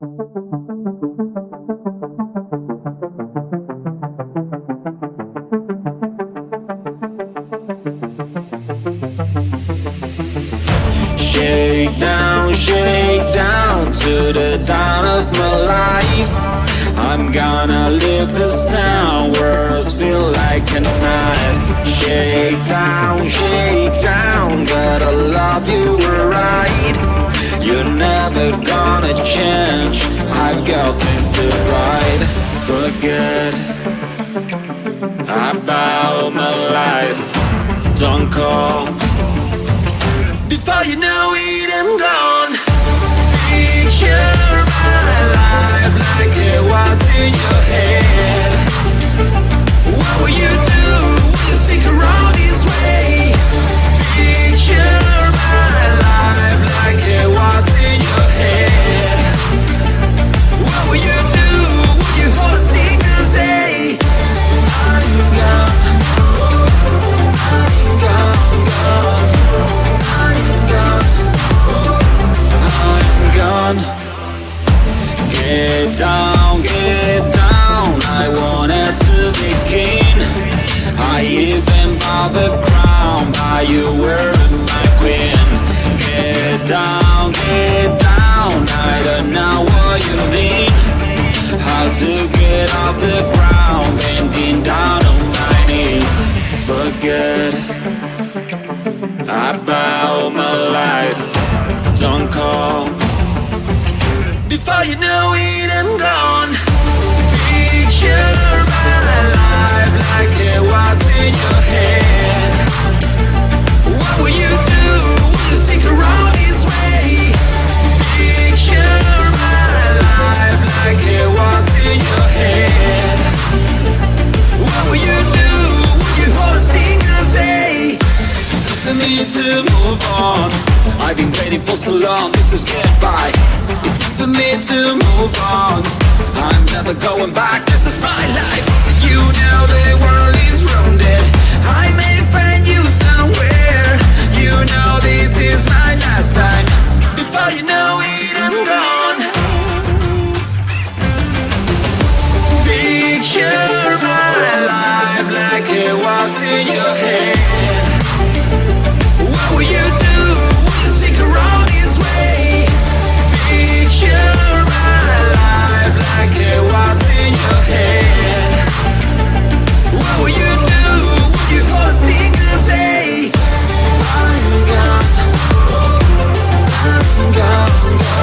Shake down to the dawn of my life. I'm gonna leave this town, words feel like a knife. Shake down, gotta love you right. You're never gonna change, I've got things to write. Forget about my life, don't call. Before you know it, I'm gone. Picture my life like it was in your head. What will you do when you stick around this way? Picture my life like it was in your head. What will you do when you hold a single day? I'm gone, I'm gone, gone. Get down, I wanted to begin. I even bought the crown, but you were my queen. Get down, I don't know what you mean. How to get off the ground, bending down on my knees. Forget about my life, don't call. Before you know it, I'm gone. Picture my life like it was in your head. What will you do when you stick around this way? Picture my life like it was in your head. What will you do when you hold a single day? For me to move on, I've been waiting for so long, this is goodbye. It's time for me to move on, I'm never going back, this is my life. You know the world is rounded, I may find you somewhere. You know this is my last time. Before you know it, I'm gone. Picture my life like it was in your head. What will you do when you stick around this way? Picture my life like it was in your head. What will you do when you hold a single day? I'm gone, I'm gone, gone.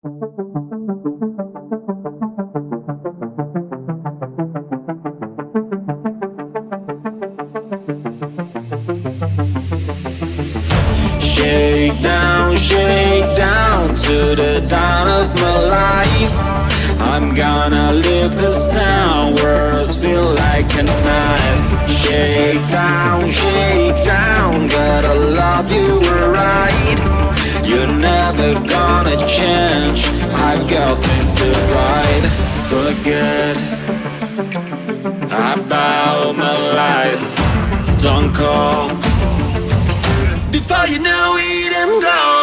Shake down to the dawn of my life. I'm gonna leave this town, words feel like a knife. Shake down, gotta love you right. You're never gonna change, I've got things to write. Forget about my life, don't call. Before you know it, I'm gone.